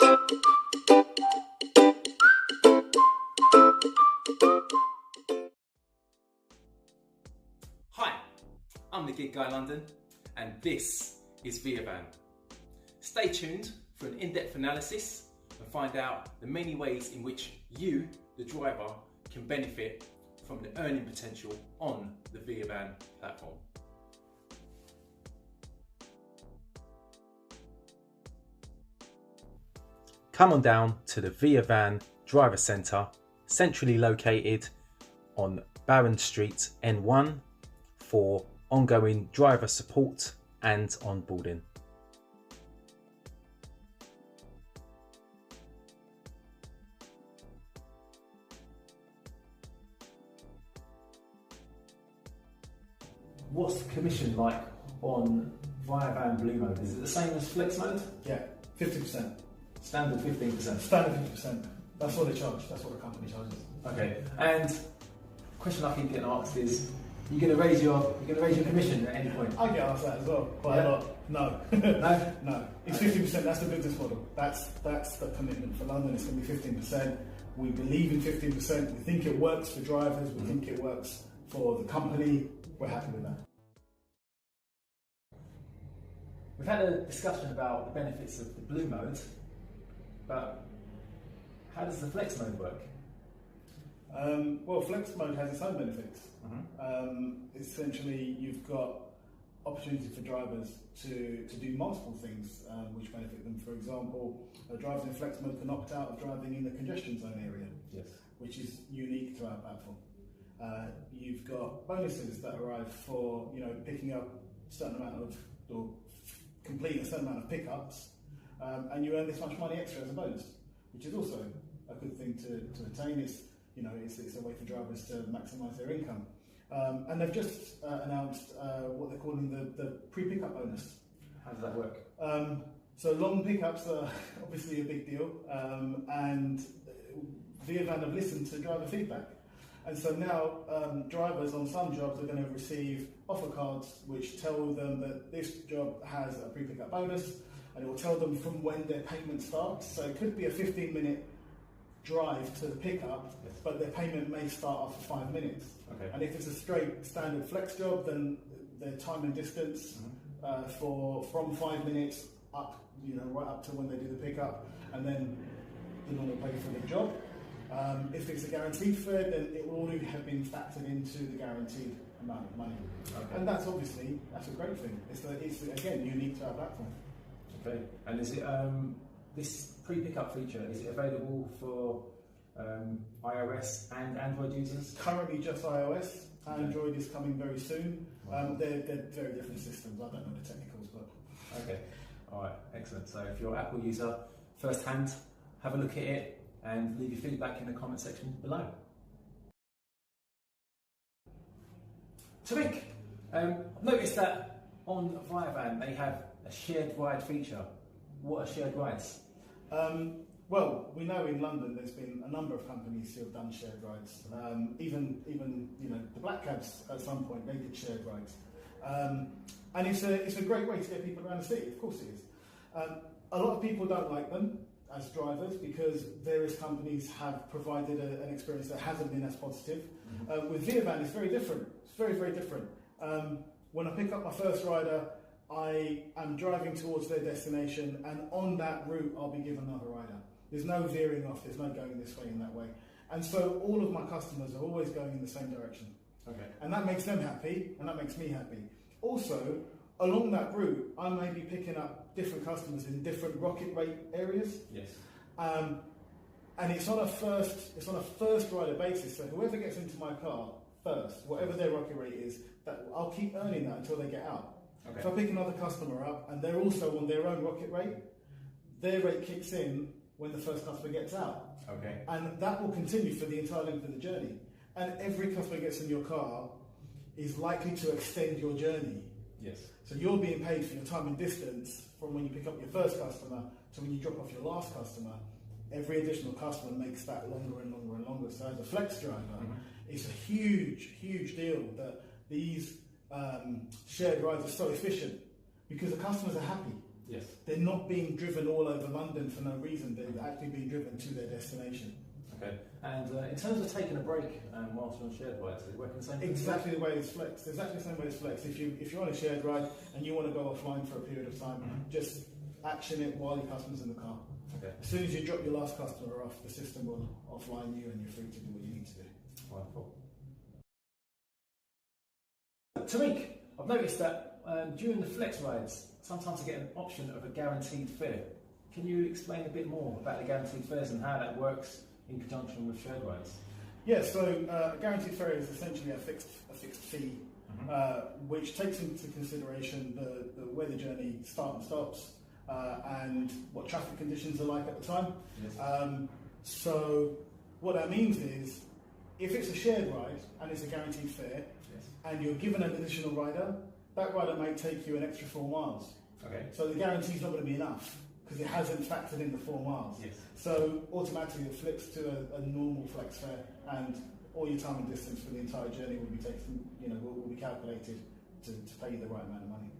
Hi, I'm the Gig Guy London, and this is ViaVan. Stay tuned for an in-depth analysis and find out the many ways in which you, the driver, can benefit from the earning potential on the ViaVan platform. Come on down to the ViaVan Driver Centre, centrally located on Barron Street, N1, for ongoing driver support and onboarding. What's the commission like on ViaVan Blue Mode? Is it the same as Flex Mode? Yeah, 50%. Standard 15%? Standard 50%. That's what they charge. That's what the company charges. Okay, and question I keep getting asked is, you're going to raise your commission at any point? I get asked that as well, quite a lot. No. No? No. It's 50%, that's the business model. That's the commitment for London. It's going to be 15%. We believe in 15%. We think it works for drivers. We think it works for the company. We're happy with that. We've had a discussion about the benefits of the Blue Mode, but how does the Flex Mode work? Well, Flex Mode has its own benefits. Essentially, you've got opportunity for drivers to do multiple things which benefit them. For example, drivers in Flex Mode can opt out of driving in the congestion zone area, yes, which is unique to our platform. You've got bonuses that arrive for picking up a certain amount of, or completing a certain amount of pickups, and you earn this much money extra as a bonus, which is also a good thing to attain. It's a way for drivers to maximise their income. And they've just announced what they're calling the pre-pickup bonus. How does that work? So long pickups are obviously a big deal, and ViaVan have listened to driver feedback. And so now drivers on some jobs are going to receive offer cards which tell them that this job has a pre-pickup bonus, and it will tell them from when their payment starts. So it could be a 15-minute drive to the pickup, yes, but their payment may start after 5 minutes. Okay. And if it's a straight standard flex job, then their time and distance from 5 minutes up, right up to when they do the pickup, and then the normal pay for the job. If it's a guaranteed fare, then it will already have been factored into the guaranteed amount of money. Okay. And that's a great thing. It's again unique to our platform. Okay. And is it this pre-pickup feature, is it available for iOS and Android users? Currently just iOS. Android is coming very soon. They're very different systems. I don't know the technicals, but okay. All right. Excellent. So if you're an Apple user, first hand, have a look at it and leave your feedback in the comment section below. Tariq, notice that on ViaVan they have a shared ride feature. What are shared rides? Well, we know in London there's been a number of companies who have done shared rides. Even the black cabs at some point they did shared rides, and it's a great way to get people around the city. Of course it is. A lot of people don't like them as drivers because various companies have provided an experience that hasn't been as positive. With ViaVan, it's very different. It's very, very different. When I pick up my first rider, I am driving towards their destination, and on that route, I'll be given another rider. There's no veering off. There's no going this way and that way. And so all of my customers are always going in the same direction. Okay. And that makes them happy, and that makes me happy. Also, along that route, I may be picking up different customers in different rocket rate areas. Yes. And it's on a first rider basis. So whoever gets into my car first, whatever their rocket rate is, I'll keep earning that until they get out. Okay. If I pick another customer up and they're also on their own rocket rate, their rate kicks in when the first customer gets out. Okay. And that will continue for the entire length of the journey. And every customer gets in your car is likely to extend your journey. Yes. So you're being paid for your time and distance from when you pick up your first customer to when you drop off your last customer. Every additional customer makes that longer and longer and longer. So as a flex driver, it's a huge, huge deal that these shared rides are so efficient because the customers are happy. Yes. They're not being driven all over London for no reason. They're actually being driven to their destination. Okay. And in terms of taking a break whilst you're on shared rides, is it working the same? Exactly the way it's flexed. Exactly the same way it's flexed. If you're on a shared ride and you want to go offline for a period of time, just action it while your customer's in the car. Okay. As soon as you drop your last customer off, the system will offline you and you're free to do what you need to do. Wonderful. Tariq, I've noticed that during the flex rides, sometimes I get an option of a guaranteed fare. Can you explain a bit more about the guaranteed fares and how that works in conjunction with shared rides? Yeah, so a guaranteed fare is essentially a fixed fee, which takes into consideration the where the journey starts and stops, and what traffic conditions are like at the time. Yes. So what that means is, if it's a shared ride and it's a guaranteed fare, Yes. and you're given an additional rider, that rider may take you an extra 4 miles. Okay. So the guarantee is not going to be enough because it hasn't factored in the 4 miles. Yes. So automatically it flips to a normal flex fare, and all your time and distance for the entire journey will be taken, will be calculated to pay you the right amount of money.